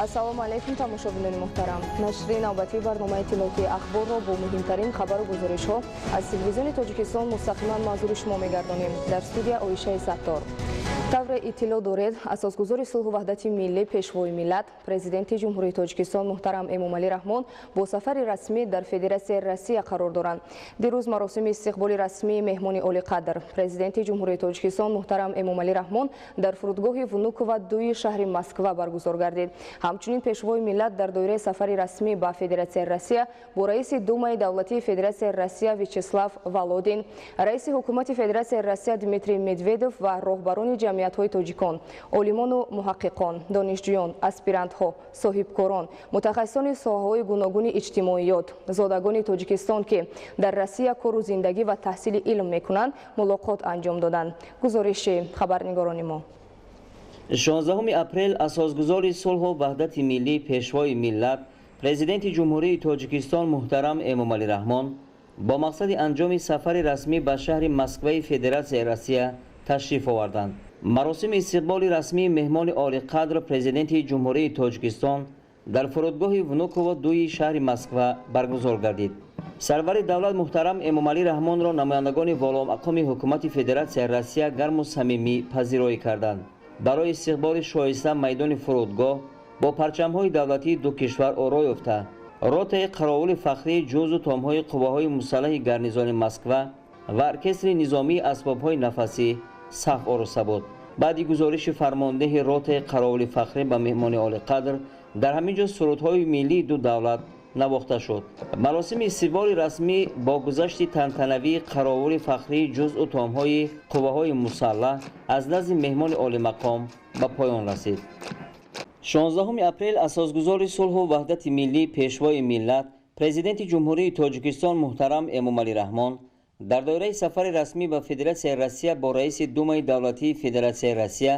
ассалому алайкум тамошобинони муҳтарам. Нашри навбатии барномаи иттилоъоти ахборро бо муҳимтарин хабару гузоришҳо аз телевизиони Тоҷикистон мустақиман мазури шумо мегардонем. Дар студия Оишаи Саттор. тавре иттилоъ доред, асосгузори сулҳу ваҳдати миллӣ, пешвои миллат, президенти ҷумҳурии Тоҷикистон муҳтарам Эмомалӣ Раҳмон бо сафари расмӣ дар Федератсияи Россия қарор доранд. Дирӯз маросими истиқболи расмии меҳмони олиқадр президенти ҷумҳурии Тоҷикистон муҳтарам Эмомалӣ Раҳмон дар фурудгоҳи Внуково 2 шаҳри Москва баргузор гардид. ҳамчунин пешвои миллат дар доираи сафари расмӣ ба Федератсияи Россия бо раиси Думаи давлатии Федератсияи Россия Вячеслав Володин, раиси ҳукумати Федератсияи Россия Дмитрий Медведев ва роҳбарони ҷамъиятҳои тоҷикон, олимону муҳаққиқон, донишҷӯён, аспирантҳо, соҳибкорон, мутахассисони соҳаҳои гуногуни иҷтимоиёт, зодагони Тоҷикистон ки дар Россия кору зиндагӣ ва таҳсили илм мекунанд, мулоқот анҷом доданд. Гузориши хабарнигорони мо. 16 апрел асосгузори сулҳу ваҳдати миллӣ, пешвои миллат, президенти ҷумҳурии Тоҷикистон муҳтарам Эмомалӣ Раҳмон бо мақсади анҷоми сафари расмӣ ба шаҳри Москваи Федератсияи Россия ташриф оварданд. маросими истиқболи расмии меҳмони олиқадр президенти ҷумҳурии Тоҷикистон дар фурудгоҳи Внуково 2 шаҳри Москва баргузор гардид. сарвари давлат муҳтарам Эмомалӣ Раҳмонро намояндагони воломақоми ҳукумати Федератсияи Россия гарму самимӣ пазироӣ карданд. барои истиқболи шоиста майдони фурудгоҳ бо парчамҳои давлатии ду кишвар оро ёфта, ротаи қаровули фахрии ҷузу томҳои қувваҳои мусаллаҳи гарнизони Москва ва оркестри низомии асбобҳои нафасӣ саф ороста буд. баъди гузориши фармондеҳи ротаи қаровули фахрӣ ба меҳмони олиқадр дар ҳамин ҷо сурудҳои миллии ду давлат навохта шуд. маросими истиқболи расмӣ бо гузашти тантанавии қаровули фахрии ҷузъу томҳои қувваҳои мусаллаҳ аз назди меҳмони олимақом ба поён расид. 16 апрел асосгузори сулҳу ваҳдати миллӣ, пешвои миллат, президенти ҷумҳурии Тоҷикистон муҳтарам Эмомалӣ Раҳмон дар доираи сафари расмӣ ба Федератсияи Россия бо раиси Думаи давлатии Федератсияи Россия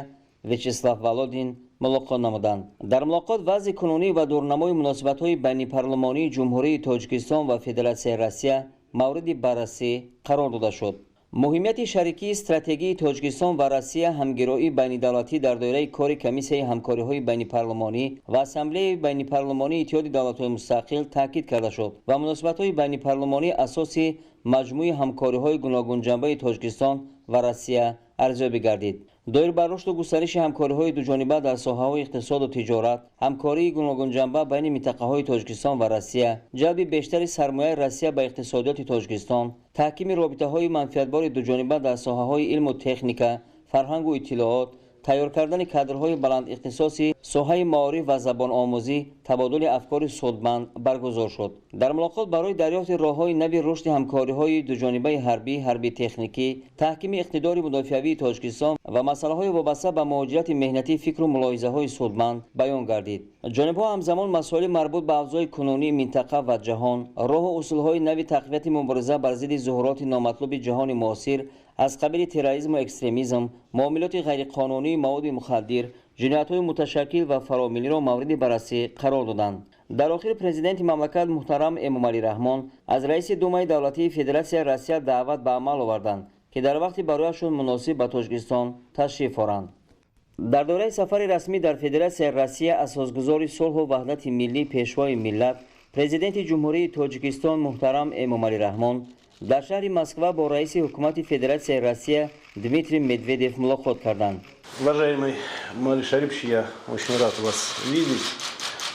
Вячеслав Володин мулоқот намуданд. дар мулоқот вазъи кунунӣ ва дурнамои муносибатҳои байнипарлумонии ҷумҳурии Тоҷикистон ва Федератсияи Россия мавриди баррасӣ қарор дода шуд. муҳимияти шарикии стратегии Тоҷикистон ва Россия, ҳамгироии байнидавлатӣ дар доираи кори комиссияи ҳамкориҳои байнипарлумонӣ ва ассамблеяи байнипарлумонии иттиҳоди давлатҳои мустақил таъкид карда шуд ва муносибатҳои байнипарлумонӣ асоси маҷмӯи ҳамкориҳои гуногунҷанбаи Тоҷикистон ва Россия арзёбӣ гардид. доир бар рушду густариши ҳамкориҳои дуҷониба дар соҳаҳои иқтисоду тиҷорат, ҳамкории гуногунҷанба байни минтақаҳои Тоҷикистон ва Россия, ҷалби бештари сармояи Россия ба иқтисодиёти Тоҷикистон, таҳкими робитаҳои манфиатбори дуҷониба дар соҳаҳои илму техника, фарҳангу иттилоот, тайёр кардани кадрҳои баландихтисоси соҳаи маориф ва забономӯзӣ, табодули афкори судманд баргузор шуд. дар мулоқот барои дарёфти роҳҳои нави рушди ҳамкориҳои дуҷонибаи ҳарбӣ, ҳарбӣ-техникӣ, таҳкими иқтидори мудофиавии Тоҷикистон ва масъалаҳои вобаста ба муҳоҷирати меҳнатӣ фикру мулоҳизаҳои судманд баён гардид. ҷонибҳо ҳамзамон масоили марбут ба авзои кунунии минтақа ва ҷаҳон, роҳу усулҳои нави тақвияти мубориза бар зидди зуҳуроти номатлуби ҷаҳони муосир аз қабили терроризму экстремизм, муомилоти ғайриқонунии маводи мухаддир, ҷиноятҳои муташаккил ва фаромилиро мавриди баррасӣ қарор доданд. дар охир президенти мамлакат муҳтарам Эмомалӣ Раҳмон аз раиси Думаи давлатии Федератсияи Россия даъват ба амал оварданд ки дар вақти барояшон муносиб ба Тоҷикистон ташриф оранд. дар доираи сафари расмӣ дар Федератсияи Россия асосгузори сулҳу ваҳдати миллӣ, пешвои миллат, президенти ҷумҳурии Тоҷикистон муҳтарам Эмомалӣ Раҳмон дар шаҳри Москва бо раиси ҳукумати Федератсияи Россия Дмитрий Медведев мулоқот карданд. Уважаемый Маали Шарипович, я очень рад вас видеть,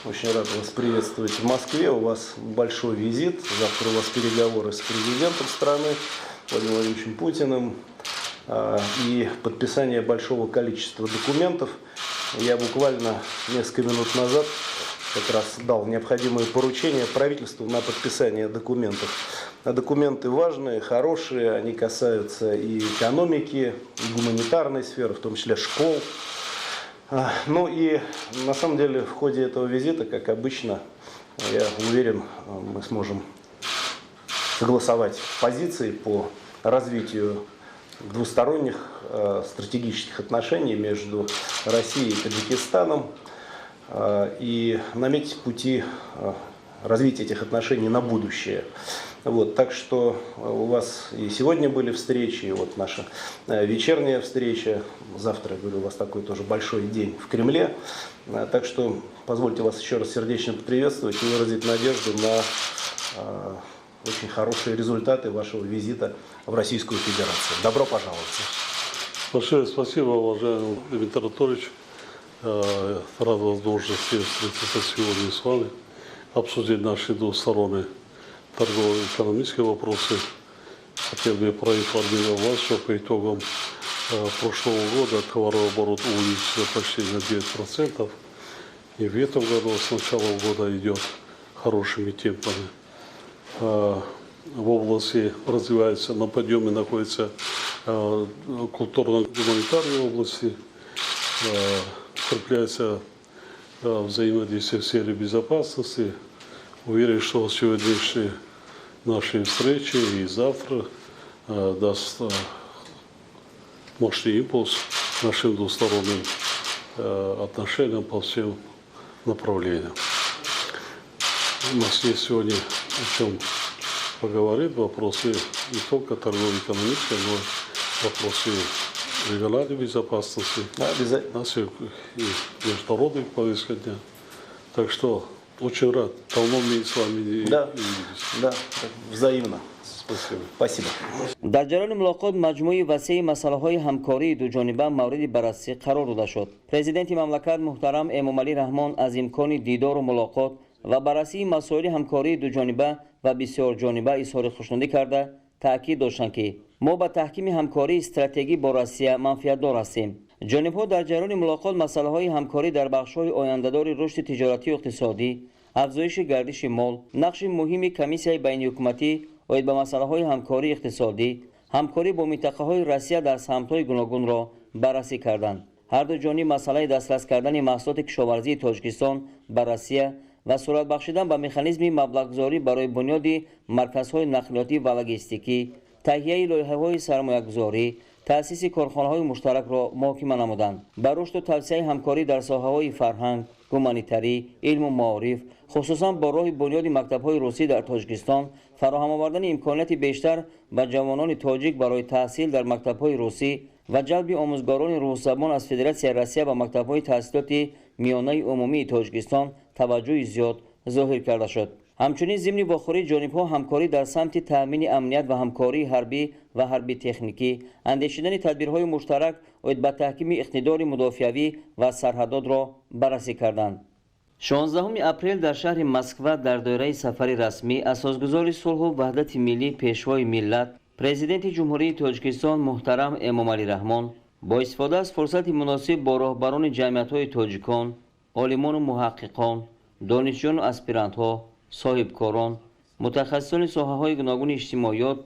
очень рад вас приветствовать в Москве. У вас большой визит, завтра у вас переговоры с президентом страны Владимиром Владимировичем Путиным и подписание большого количества документов. Я буквально несколько минут назад как раз дал необходимые поручения правительству на подписание документов. Документы важные, хорошие, они касаются и экономики, и гуманитарной сферы, в том числе школ. Ну и на самом деле в ходе этого визита, как обычно, я уверен, мы сможем согласовать позиции по развитию двусторонних стратегических отношений между Россией и Таджикистаном и наметить пути развитие этих отношений на будущее. Вот, так что у вас и сегодня были встречи, и вот наша вечерняя встреча. Завтра, я говорю, у вас такой тоже большой день в Кремле. Так что позвольте вас еще раз сердечно поприветствовать и выразить надежду на очень хорошие результаты вашего визита в Российскую Федерацию. Добро пожаловать. Большое спасибо, уважаемый Дмитрий Анатольевич. Рад возможности встретиться сегодня с вами, обсудить наши двусторонние торговые и экономические вопросы. Хотел бы проинформировать вас, что по итогам прошлого года товарооборот увеличился почти на 9%. И в этом году с начала года идет хорошими темпами. В области развивается, на подъеме находится культурно-гуманитарной области, укрепляется взаимодействие в сфере безопасности. Уверен, что сегодняшние наши встречи и завтра даст мощный импульс нашим двусторонним отношениям по всем направлениям. У нас есть сегодня о чем поговорить, вопросы не только торгово-экономические, но и вопросы региональной безопасности, и международных повесток дня. Так что очень рад. Давно мы с вами не виделись. Да, взаимно. Спасибо. Спасибо. дар ҷараёни мулоқот маҷмӯи васеъи масъалаҳои ҳамкории дуҷониба мавриди баррасӣ қарор дода шуд. Президенти мамлакат муҳтарам Эмомалӣ Раҳмон аз имкони дидору мулоқот ва баррасии масоили ҳамкории дуҷониба ва бисёрҷониба изҳори хушнудӣ карда таъкид доштанд ки мо ба таҳкими ҳамкории стратегӣ бо Россия манфиатдор ҳастем. ҷонибҳо дар ҷараёни мулоқот масъалаҳои ҳамкорӣ дар бахшҳои ояндадори рушди тиҷоратию иқтисодӣ, афзоиши гардиши мол, нақши муҳими комиссияи байниҳукуматӣ оид ба масъалаҳои ҳамкории иқтисодӣ, ҳамкорӣ бо минтақаҳои Россия дар самтҳои гуногунро баррасӣ карданд. ҳарду ҷониб масъалаи дастрас кардани маҳсулоти кишоварзии Тоҷикистон ба Россия ва сурат бахшидан ба механизми маблағгузорӣ барои бунёди марказҳои нақлиётӣ ва логистикӣ, таҳияи лоиҳаҳои сармоягузорӣ, таъсиси корхонаҳои муштаракро муҳокима намуданд. ба рушду тавсеяи ҳамкорӣ дар соҳаҳои фарҳанг, гуманитарӣ, илму маориф, хусусан бо роҳи бунёди мактабҳои русӣ дар Тоҷикистон, фароҳам овардани имконияти бештар ба ҷавонони тоҷик барои таҳсил дар мактабҳои русӣ ва ҷалби омӯзгорони рӯҳзабон аз Федератсияи Россия ба мактабҳои таҳсилоти миёнаи умумии Тоҷикистон таваҷҷӯҳи зиёд зоҳир карда шуд. ҳамчунин зимни вохӯрии ҷонибҳо ҳамкорӣ дар самти таъмини амният ва ҳамкории ҳарбӣ ва ҳарбитехникӣ, андешидани тадбирҳои муштарак оид ба таҳкими иқтидори мудофиавӣ ва сарҳадодро баррасӣ карданд. 16 апрел дар шаҳри Москва дар доираи сафари расмӣ асосгузори сулҳу ваҳдати миллӣ пешвои миллат президенти ҷумҳурии Тоҷикистон муҳтарам Эмомалӣ Раҳмон бо истифода аз фурсати муносиб бо роҳбарони ҷамъиятҳои тоҷикон, олимону муҳаққиқон, донишҷӯёну аспирантҳо, соҳибкорон, мутахассисони соҳаҳои гуногуни иҷтимоиёт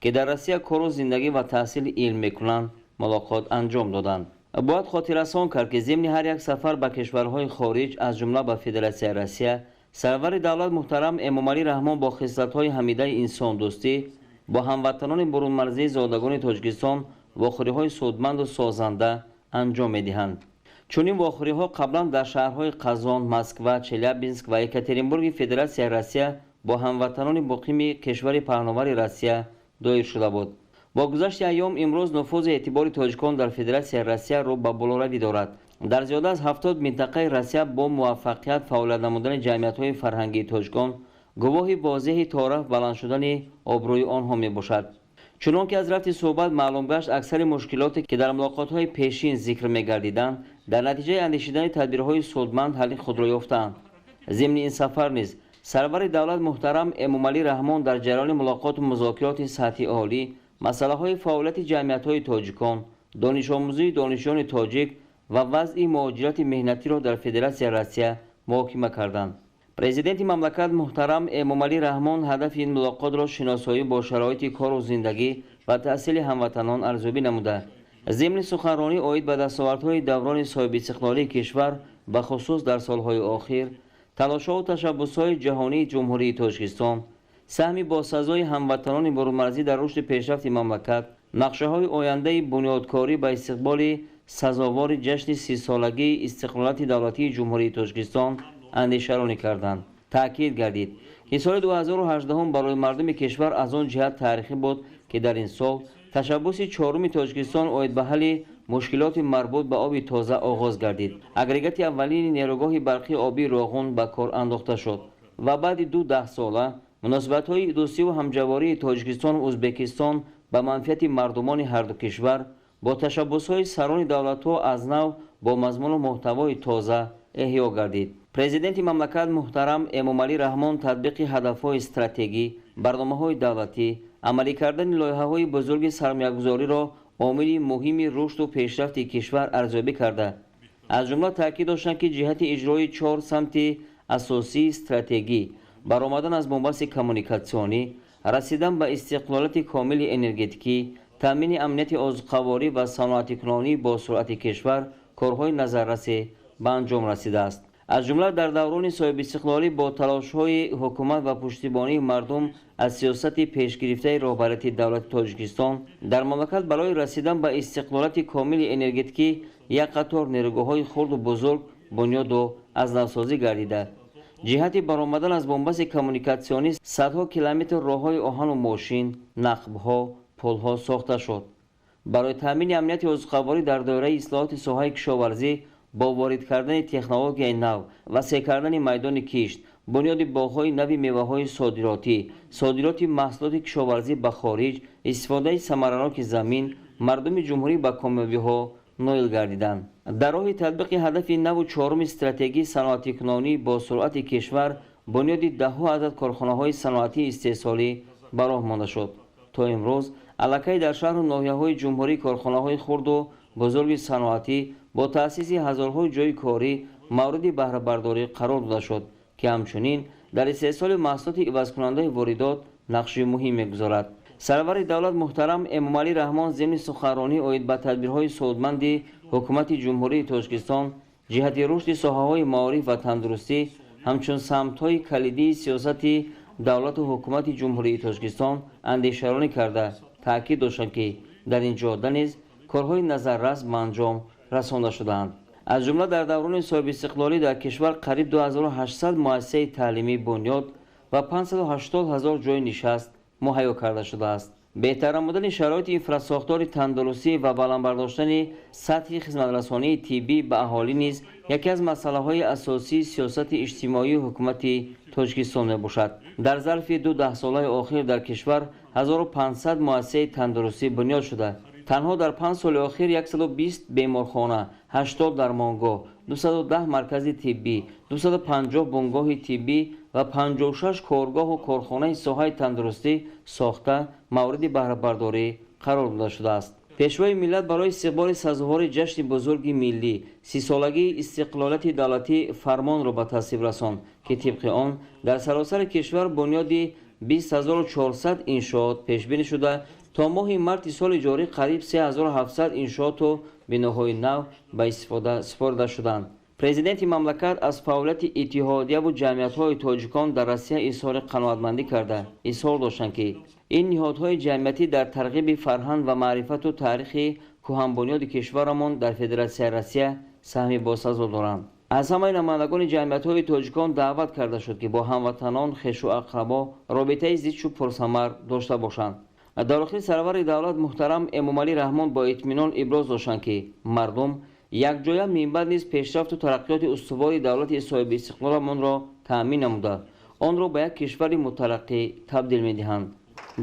ки дар Россия кору зиндагӣ ва таҳсили илм мекунанд мулоқот анҷом доданд. бояд хотиррасон кард ки зимни ҳар як сафар ба кишварҳои хориҷ аз ҷумла ба Федератсияи Россия сарвари давлат муҳтарам Эмомалӣ Раҳмон бо хислатҳои ҳамидаи инсондӯстӣ бо ҳамватанони бурунмарзии зодагони Тоҷикистон вохӯриҳои судманду созанда анҷом медиҳанд. чунин вохӯриҳо қаблан дар шаҳрҳои Қазон, Москва, Челябинск ва Екатеринбурги Федератсияи Россия бо ҳамватанони муқими кишвари паҳновари Россия доир шуда буд. бо гузашти айём имрӯз нуфузи эътибори тоҷикон дар Федератсияи Россия рӯ ба болоравӣ дорад. дар зиёда аз 70 минтақаи Россия бо муваффақият фаъолият намудани ҷамъиятҳои фарҳангии тоҷикон гувоҳи возеҳи тораф баланд шудани обрӯи онҳо мебошад. чунон ки аз рафти суҳбат маълум гашт, аксари мушкилоте ки дар мулоқотҳои пешин зикр мегардиданд дар натиҷаи андешидани тадбирҳои судманд ҳалли худро ёфтаанд. зимни ин сафар низ сарвари давлат муҳтарам Эмомалӣ Раҳмон дар ҷараёни мулоқоту музокироти сатҳи олӣ масъалаҳои фаъолияти ҷамъиятҳои тоҷикон, донишомӯзии донишҷӯёни тоҷик ва вазъи муҳоҷирати меҳнатиро дар Федератсияи Россия муҳокима карданд. президенти мамлакат муҳтарам Эмомалӣ Раҳмон ҳадафи ин мулоқотро шиносоӣ бо шароити кору зиндагӣ ва таҳсили ҳамватанон арзёбӣ намуда, зимни суханронӣ оид ба дастовардҳои даврони соҳибистиқлолии кишвар ба хусус дар солҳои охир, талошҳову ташаббусҳои ҷаҳонии ҷумҳурии Тоҷикистон, саҳми босазои ҳамватанони бурунмарзӣ дар рушди пешрафти мамлакат, нақшаҳои ояндаи бунёдкорӣ ба истиқболи сазовори ҷашни 30-солагии истиқлолияти давлатии ҷумҳурии Тоҷикистон андешаронӣ карданд. таъкид гардид, ки соли 2018 барои мардуми кишвар аз он ҷиҳат таърихӣ буд, ки дар ин сол ташаббуси чоруми Тоҷикистон оид ба ҳалли мушкилоти марбут ба оби тоза оғоз гардид. Агрегати аввалини нерӯгоҳи барқи оби Роғун ба кор андохта шуд ва баъди 2 даҳсола муносибатҳои дӯстиву ҳамҷавории Тоҷикистону Ӯзбекистон ба манфиати мардумони ҳарду кишвар бо ташаббусҳои сарони давлатҳо аз нав бо мазмуну муҳтавои тоза эҳё гардид. Президенти мамлакат муҳтарам Эмомалӣ Раҳмон татбиқи ҳадафҳои стратегӣ, барномаҳои давлатӣ, амалӣ кардани лоиҳаҳои бузурги сармоягузориро омили муҳими рушду пешрафти кишвар арзёбӣ карда, аз ҷумла таъкид доштанд, ки ҷиҳати иҷрои 4 самти асосии стратегӣ баромадан аз бомбаси коммуникатсионӣ, расидан ба истиқлолияти комили энергетикӣ, таъмини амнияти озуқаворӣ ва саноатикунонии босуръати кишвар корҳои назаррасе ба анҷом расидааст. аз ҷумла дар даврони соҳибистиқлолӣ бо талошҳои ҳукумат ва пуштибонии мардум аз сиёсати пешгирифтаи роҳбарияти давлати Тоҷикистон дар мамлакат барои расидан ба истиқлолияти комили энергетикӣ як қатор нерӯгоҳҳои хурду бузург бунёду аз навсозӣ гардида, ҷиҳати баромадан аз бомбаси коммуникатсионӣ садҳо километр роҳҳои оҳану мошин, нақбҳо, пулҳо сохта шуд. барои таъмини амнияти озуқаворӣ дар доираи ислоҳоти соҳаи кишоварзӣ бо ворид кардани технологияи нав, васеъ кардани майдони кишт, бунёди боғҳои нави меваҳои содиротӣ, содироти маҳсулоти кишоварзӣ ба хориҷ, истифодаи самараноки замин, мардуми ҷумҳурӣ ба комёбиҳо ноил гардиданд. дар роҳи татбиқи ҳадафи наву чоруми стратегии саноатикунонӣ бо суръати кишвар бунёди даҳҳо адад корхонаҳои саноатии истеҳсолӣ ба роҳ монда шуд. то имрӯз аллакай дар шаҳру ноҳияҳои ҷумҳурӣ корхонаҳои хурду бузурги саноатӣ бо таъсиси ҳазорҳои ҷойи корӣ мавриди баҳрабардорӣ қарор дода шуд, ки ҳамчунин дар истеҳсоли маҳсулоти ивазкунандаи воридот нақши муҳим мегузорад. сарвари давлат муҳтарам Эмомалӣ Раҳмон зимни суханронӣ оид ба тадбирҳои судманди ҳукумати ҷумҳурии Тоҷикистон ҷиҳати рушди соҳаҳои маориф ва тандурустӣ ҳамчун самтҳои калидии сиёсати давлату ҳукумати ҷумҳурии Тоҷикистон андешаронӣ карда, таъкид доштанд, ки дар ин ҷоҳда низ корҳои назаррас ба анҷом расонда шудаанд. аз ҷумла дар даврони соҳибистиқлолӣ дар кишвар қариб 2800 муассисаи таълимӣ бунёд ва 580 000 ҷойи нишаст муҳайё карда шудааст. беҳтар намудани шароити инфрасохтори тандурустӣ ва баландбардоштани сатҳи хизматрасонии тиббӣ ба аҳолӣ низ яке аз масъалаҳои асосии сиёсати иҷтимоии ҳукумати Тоҷикистон мебошад. дар зарфи 2 даҳсолаи охир дар кишвар 1500 муассисаи тандурустӣ бунёд шуда, танҳо дар 5 соли охир 120 беморхона, 80 дармонгоҳ, 210 маркази тиббӣ, 250 бунгоҳи тиббӣ ва 56 коргоҳу корхонаи соҳаи тандурустӣ сохта мавриди баҳрабардорӣ қарор дода шудааст. пешвои миллат барои истиқболи сазовори ҷашни бузурги миллӣ 30-солагии истиқлолияти давлатӣ фармонро ба тасвиб расонд, ки тибқи он дар саросари кишвар бунёди 20400 иншоот пешбинӣ шуда, то моҳи марти соли ҷорӣ қариб 3700 иншооту биноҳои нав ба истифода супорда шуданд. президенти мамлакат аз фаъолияти иттиҳодияву ҷамъиятҳои тоҷикон дар Россия изҳори қаноатмандӣ карда, изҳор доштанд, ки ин ниҳодҳои ҷамъиятӣ дар тарғиби фарҳанг ва маърифату таърихи кӯҳанбунёди кишварамон дар Федератсияи Россия саҳми босазо доранд. аз ҳамаи намояндагони ҷамъиятҳои тоҷикон даъват карда шуд, ки бо ҳамватанон хешу ақрабо робитаи зичу пурсамар дошта бошанд. дар охир сарвари давлат муҳтарам Эмомалӣ Раҳмон бо итминон иброз доштанд, ки мардум якҷоя минбаъд низ пешрафту тараққиёти устувори давлати соҳибистиқлоламонро таъмин намуда, онро ба як кишвари мутараққӣ табдил медиҳанд.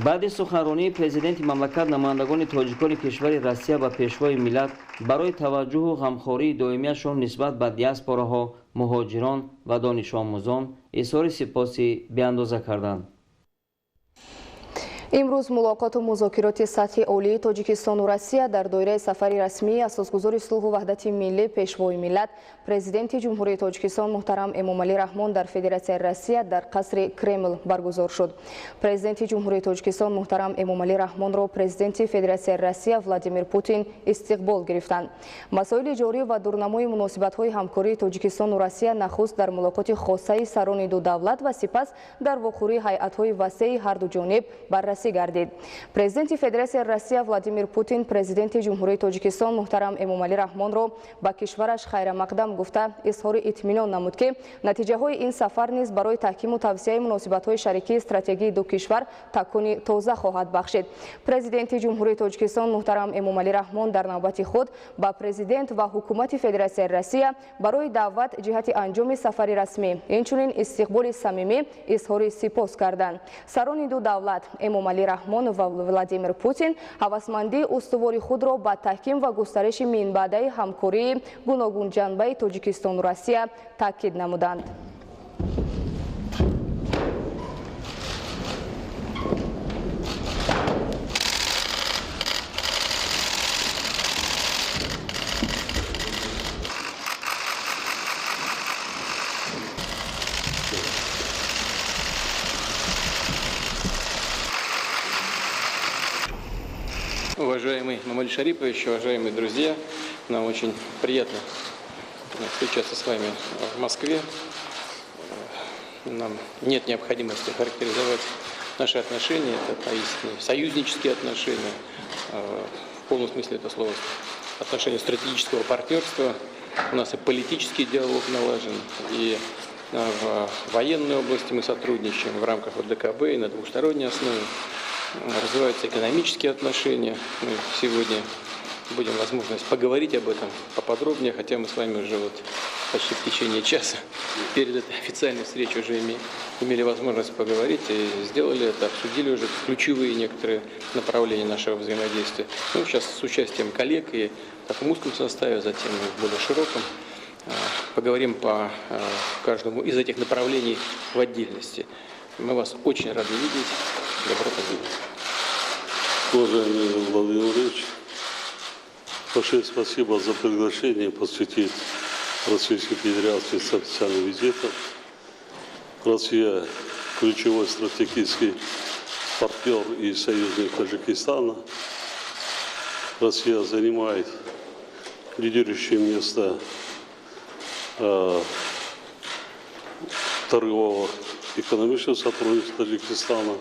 баъди суханронии президенти мамлакат намояндагони тоҷикони кишвари Россия ба пешвои миллат барои таваҷҷуҳу ғамхории доимиашон нисбат ба диаспораҳо, муҳоҷирон ва донишомӯзон изҳори сипоси беандоза карданд. имрӯз мулоқоту музокироти сатҳи олии Тоҷикистону Россия дар доираи сафари расмии асосгузори сулҳу ваҳдати миллӣ пешвои миллат президенти ҷумҳурии Тоҷикистон муҳтарам Эмомалӣ Раҳмон дар Федератсияи Россия дар қасри Кремл баргузор шуд. президенти ҷумҳурии Тоҷикистон муҳтарам Эмомалӣ Раҳмонро президенти Федератсияи Россия Владимир Путин истиқбол гирифтанд. масоили ҷорӣ ва дурнамои муносибатҳои ҳамкории Тоҷикистону Россия нахуст дар мулоқоти хоссаи сарони ду давлат ва сипас дар вохӯрии ҳайатҳои васеъи ҳарду ҷониб баррасӣ шахсӣ гардид. Президенти Федератсияи Россия Владимир Путин президенти Ҷумҳурии Тоҷикистон муҳтарам Эмомалӣ Раҳмонро ба кишвараш хайрамақдам гуфта изҳори итминон намуд ки натиҷаҳои ин сафар низ барои таҳкиму тавсеяи муносибатҳои шарикии стратегии ду кишвар такуни тоза хоҳад бахшид. Президенти Ҷумҳурии Тоҷикистон муҳтарам Эмомалӣ Раҳмон дар навбати худ ба президент ва ҳукумати Федератсияи Россия барои даъват ҷиҳати анҷоми сафари расмӣ инчунин истиқболи самимӣ изҳори сипос карданд. Сарони ду давлат Эмомалӣ Раҳмон ва Владимир Путин ҳавасмандии устувори худро ба таҳким ва густариши минбаъдаи ҳамкории гуногунҷанбаи Тоҷикистону Россия таъкид намуданд. Уважаемый Мамаль Шарипович, уважаемые друзья, нам очень приятно встречаться с вами в Москве. Нам нет необходимости характеризовать наши отношения, это поистине союзнические отношения, в полном смысле этого слова, отношения стратегического партнерства. У нас и политический диалог налажен, и в военной области мы сотрудничаем в рамках ОДКБ и на двусторонней основе. Развиваются экономические отношения. Мы сегодня будем возможность поговорить об этом поподробнее, хотя мы с вами уже почти в течение часа перед этой официальной встречей уже имели возможность поговорить и сделали это, обсудили уже ключевые некоторые направления нашего взаимодействия. Ну, сейчас с участием коллег и так в узком составе, затем и в более широком. Поговорим по каждому из этих направлений в отдельности. Мы вас очень рады видеть. Добро пожаловать. Уважаемый Владимир Ильич, большое спасибо за приглашение посетить Российской Федерации с официальным визитом. Россия – ключевой стратегический партнер и союзник Таджикистана. Россия занимает лидирующее место торгового экономического сотрудничества Таджикистана.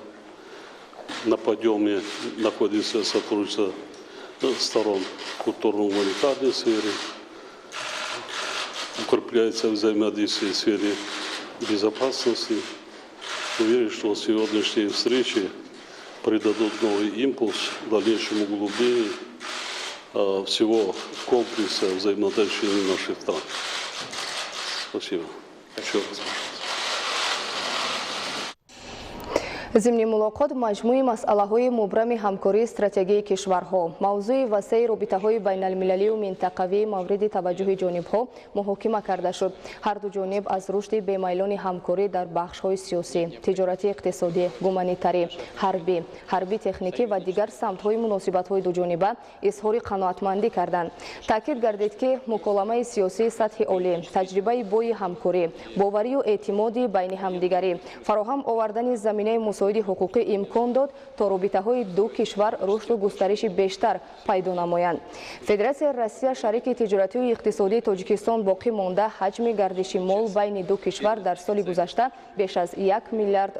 На подъеме находится сотрудничество сторон в культурно-гуманитарной сфере, укрепляется взаимодействие в сфере безопасности. Уверен, что сегодняшние встречи придадут новый импульс дальнейшему углублению всего комплекса взаимоотношений наших стран. Спасибо. Еще раз. зимни мулоқот маҷмӯи масъалаҳои мубрами ҳамкории стратегии кишварҳо, мавзӯи васеи робитаҳои байналмилалию минтақавии мавриди таваҷҷуҳи ҷонибҳо муҳокима карда шуд. Ҳарду ҷониб аз рушди бемайлони ҳамкорӣ дар бахшҳои сиёсӣ, тиҷоратӣ, иқтисодӣ, гуманитарӣ, ҳарбӣ техникӣ ва дигар самтҳои муносибатҳои дуҷониба изҳори қаноатмандӣ карданд. Таъкид гардид ки муколамаи сиёсии сатҳи олӣ, таҷрибаи бойи ҳамкорӣ, боварию эътимоди байни ҳамдигарӣ, фароҳам овардани заминаи мусоиди ҳуқуқӣ имкон дод то робитаҳои ду кишвар рушду густариши бештар пайдо намоянд. Федератсияи Россия шарики тиҷоратию иқтисодии Тоҷикистон боқӣ монда ҳаҷми гардиши мол байни ду кишвар дар соли гузашта беш аз $1 миллиард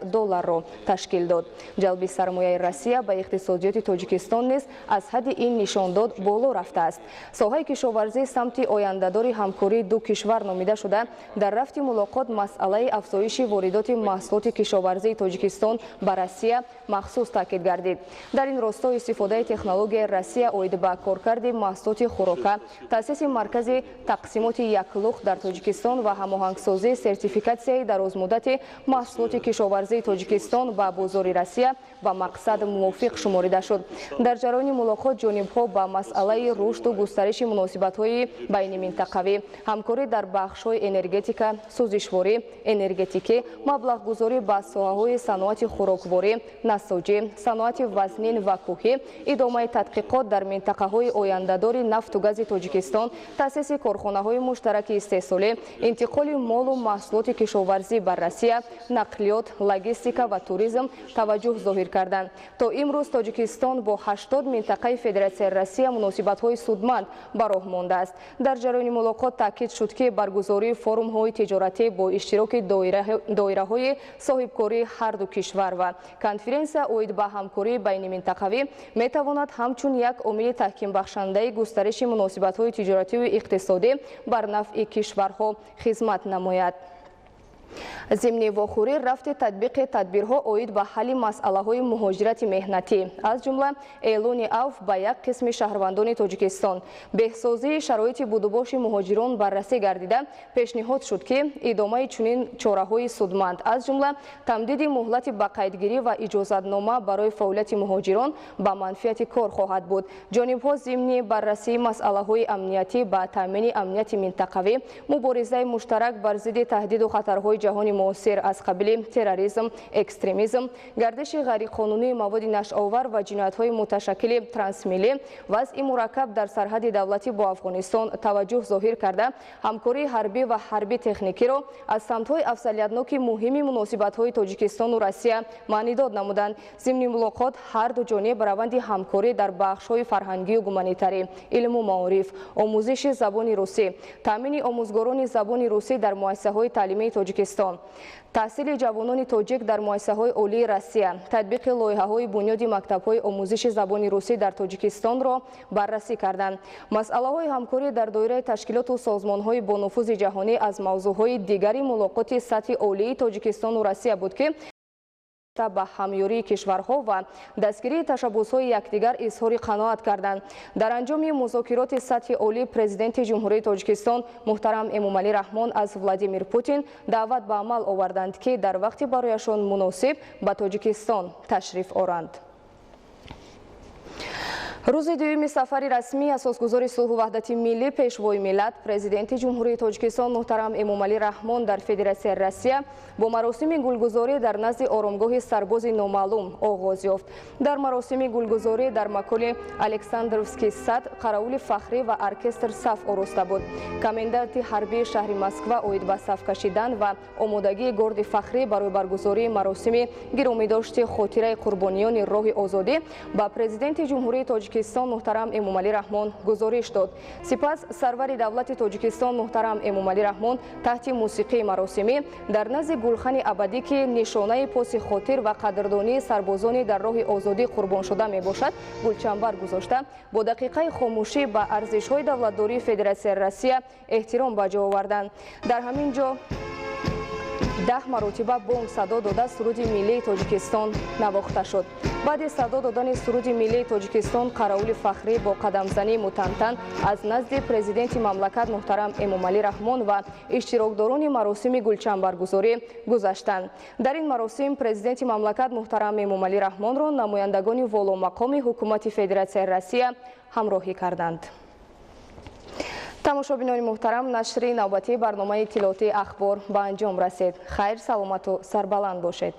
ташкил дод. ҷалби сармояи Россия ба иқтисодиёти Тоҷикистон низ аз ҳадди ин нишондод боло рафтааст. Соҳаи кишоварзӣ самти ояндадори ҳамкории ду кишвар номида шуда, дар рафти мулоқот масъалаи афзоиши воридоти маҳсулоти кишоварзии Тоҷикистон ба Россия махсус таъкид гардид. Дар ин росто истифодаи технологияи Россия оид ба коркарди маҳсулоти хӯрока, таъсиси маркази тақсимоти яклух дар Тоҷикистон ва ҳамоҳангсозии сертификатсияи дарозмуддати маҳсулоти кишоварзии Тоҷикистон ба бозори Россия ба мақсад мувофиқ шуморида шуд. Дар ҷараёни мулоқот ҷонибҳо ба масъалаи рушду густариши муносибатҳои байни минтақавӣ, ҳамкорӣ дар бахшҳои энергетика, сӯзишворӣ, энергетикӣ, маблағгузорӣ ба соҳаҳои саноати хӯрокворӣ, насоҷӣ, саноати вазнин ва кӯҳӣ, идомаи тадқиқот дар минтақаҳои ояндадори нафту гази Тоҷикистон, таъсиси корхонаҳои муштараки истеҳсолӣ, интиқоли молу маҳсулоти кишоварзӣ ба Россия, нақлиёт, логистика ва туризм таваҷҷӯҳ зоҳир карданд. То имрӯз Тоҷикистон бо 80 минтақаи Федератсияи Россия муносибатҳои судманд ба роҳ мондааст. Дар ҷараёни мулоқот таъкид шуд ки баргузории форумҳои тиҷоратӣ бо иштироки доираҳои соҳибкории ҳарду кишвар кишвар ва конференсия оид ба ҳамкории байниминтақавӣ метавонад ҳамчун як омили таҳкимбахшандаи густариши муносибатҳои тиҷоративу иқтисодӣ бар нафъи кишварҳо хизмат намояд. зимни вохӯрӣ рафти татбиқи тадбирҳо оид ба ҳалли масъалаҳои муҳоҷирати меҳнатӣ аз ҷумла эълони авф ба як қисми шаҳрвандони Тоҷикистон беҳсозии шароити будубоши муҳоҷирон баррасӣ гардида пешниҳод шуд ки идомаи чунин чораҳои судманд аз ҷумла тамдиди муҳлати ба қайдгирӣ ва иҷозатнома барои фаъолияти муҳоҷирон ба манфиати кор хоҳад буд. ҷонибҳо зимни баррасии масъалаҳои амниятӣ ба таъмини амнияти минтақавӣ муборизаи муштарак бар зидди таҳдиду хатарҳои ҷаҳони муосир аз қабили терроризм, экстремизм, гардиши ғайриқонунии маводи нашъовар ва ҷиноятҳои муташаккили трансмиллӣ, вазъи мураккаб дар сарҳади давлатӣ бо Афғонистон таваҷҷӯҳ зоҳир карда, ҳамкории ҳарбӣ ва ҳарбӣ техникиро аз самтҳои афзалиятноки муҳими муносибатҳои Тоҷикистону Россия маънидод намуданд. Зимни мулоқот ҳар ду ҷониб раванди ҳамкорӣ дар бахшҳои фарҳангию гуманитарӣ, илму маориф, омӯзиши забони русӣ, таъмини омӯзгорони забони русӣ дар муассисаҳои таълимии Тоҷикистон, таҳсили ҷавонони тоҷик дар муассисаҳои олии Россия, татбиқи лоиҳаҳои бунёди мактабҳои омӯзиши забони русӣ дар Тоҷикистонро баррасӣ карданд. Масъалаҳои ҳамкорӣ дар доираи ташкилоту созмонҳои бо нуфузи ҷаҳонӣ аз мавзӯъҳои дигари мулоқоти сатҳи олии Тоҷикистону Россия буд ки ба ҳамёрии кишварҳо ва дастгирии ташаббусҳои якдигар изҳори қаноат карданд. Дар анҷоми музокироти сатҳи олӣ президенти ҷумҳурии Тоҷикистон муҳтарам Эмомалӣ Раҳмон аз Владимир Путин даъват ба амал оварданд ки дар вақти барояшон муносиб ба Тоҷикистон ташриф оранд. рӯзи дуюми сафари расмии асосгузори сулҳу ваҳдати миллӣ пешвои миллат президенти ҷумҳурии Тоҷикистон муҳтарам Эмомалӣ Раҳмон дар Федератсияи Россия бо маросими гулгузорӣ дар назди оромгоҳи сарбози номаълум оғоз ёфт. Дар маросими гулгузорӣ дар макони Александровский сад қараули фахрӣ ва оркестр саф ороста буд. Коменданти ҳарбии шаҳри Москва оид ба саф кашидан ва омодагии горди фахрӣ барои баргузории маросими гиромидошти хотираи қурбониёни роҳи озодӣ ба президенти ҷумҳурии Тоҷикистон муҳтарам Эмомалӣ Раҳмон гузориш дод. Сипас сарвари давлати Тоҷикистон муҳтарам Эмомалӣ Раҳмон таҳти мусиқии маросимӣ дар назди гулхани абадӣ ки нишонаи поси хотир ва қадрдонии сарбозони дар роҳи озодӣ қурбоншуда мебошад гулчанбар гузошта бо дақиқаи хомӯшӣ ба арзишҳои давлатдории Федератсияи Россия эҳтиром ба ҷо оварданд. Дар ҳамин ҷо 10 маротиба бонг садо дода суруди миллии Тоҷикистон навохта шуд. баъди садо додани суруди миллии Тоҷикистон қараули фахрӣ бо қадамзании мутантан аз назди президенти мамлакат муҳтарам Эмомалӣ Раҳмон ва иштирокдорони маросими гулчанбаргузорӣ гузаштанд. дар ин маросим президенти мамлакат муҳтарам Эмомалӣ Раҳмонро намояндагони воломақоми ҳукумати Федератсияи Россия ҳамроҳӣ карданд. тамошобинони муҳтарам, нашри навбатии барномаи иттилоотии ахбор ба анҷом расид. хайр, саломату сарбаланд бошед.